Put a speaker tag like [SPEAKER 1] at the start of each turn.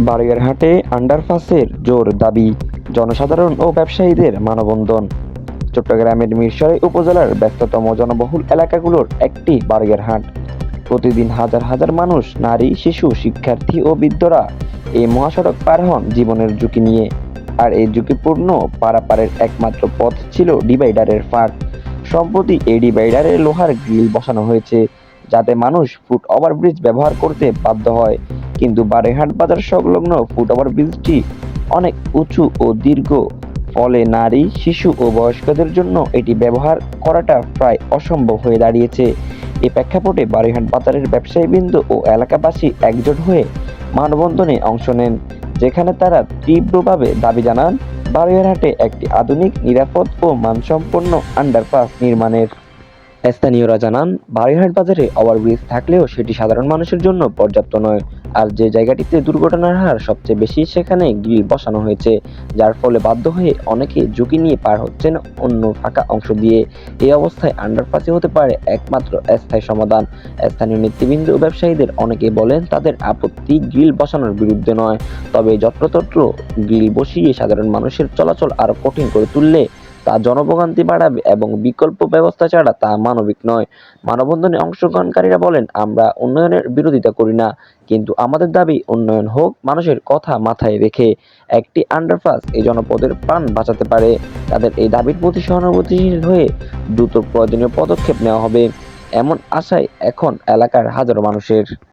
[SPEAKER 1] বারইয়ারহাটে আন্ডারপাসের জোর দাবি, জনসাধারণ ও ব্যবসায়ীদের মানববন্ধন। চট্টগ্রামের মিরসরাই উপজেলার ব্যস্ততম জনবহুল এলাকাগুলোর একটি বারইয়ারহাট। প্রতিদিন হাজার হাজার মানুষ, নারী, শিশু, শিক্ষার্থী ও বৃদ্ধরা এই মহাসড়ক পার হন জীবনের ঝুঁকি নিয়ে। আর এই ঝুঁকিপূর্ণ পারাপারের একমাত্র পথ ছিল ডিভাইডারের ফাঁক। সম্প্রতি এই ডিভাইডারে লোহার গ্রিল বসানো হয়েছে, যাতে মানুষ ফুট ওভারব্রিজ ব্যবহার করতে বাধ্য হয়। কিন্তু বারইহাট বাজার সংলগ্ন ফুট ওভারব্রিজটি অনেক উঁচু ও দীর্ঘ, ফলে নারী, শিশু ও বয়স্কদের জন্য এটি ব্যবহার করাটা প্রায় অসম্ভব হয়ে দাঁড়িয়েছে। এই প্রেক্ষাপটে বারইহাট বাজারের ব্যবসায়ীবৃন্দ ও এলাকাবাসী একজোট হয়ে মানববন্ধনে অংশ নেন, যেখানে তারা তীব্রভাবে দাবি জানান বারইয়ারহাটে একটি আধুনিক, নিরাপদ ও মানসম্পন্ন আন্ডারপাস নির্মাণের। স্থানীয়রা জানান, বারইহাট বাজারে ওভারব্রিজ থাকলেও সেটি সাধারণ মানুষের জন্য পর্যাপ্ত নয়। আর যে জায়গাটিতে দুর্ঘটনার হার সবচেয়ে বেশি, সেখানে গ্রিল বসানো হয়েছে, যার ফলে বাধ্য হয়ে অনেকে ঝুঁকি নিয়ে পার হচ্ছেন অন্য ফাঁকা অংশ দিয়ে। এই অবস্থায় আন্ডারপাসই হতে পারে একমাত্র স্থায়ী সমাধান। স্থানীয় নেতৃবৃন্দ ও ব্যবসায়ীদের অনেকেই বলেন, তাদের আপত্তি গ্রিল বসানোর বিরুদ্ধে নয়, তবে যত্রতত্র গ্রিল বসিয়ে সাধারণ মানুষের চলাচল আরও কঠিন করে তুললে তা জনভোগান্তি বাড়াবে এবং বিকল্প ব্যবস্থা ছাড়া তা মানবিক নয়। মানববন্ধনে অংশগ্রহণকারীরা বলেন, আমরা উন্নয়নের বিরোধিতা করি না, কিন্তু আমাদের দাবি উন্নয়ন হোক মানুষের কথা মাথায় রেখে। একটি আন্ডারপাস এই জনপদের প্রাণ বাঁচাতে পারে। তাদের এই দাবির প্রতি সহানুভূতিশীল হয়ে দ্রুত প্রয়োজনীয় পদক্ষেপ নেওয়া হবে, এমন আশায় এখন এলাকার হাজারো মানুষের।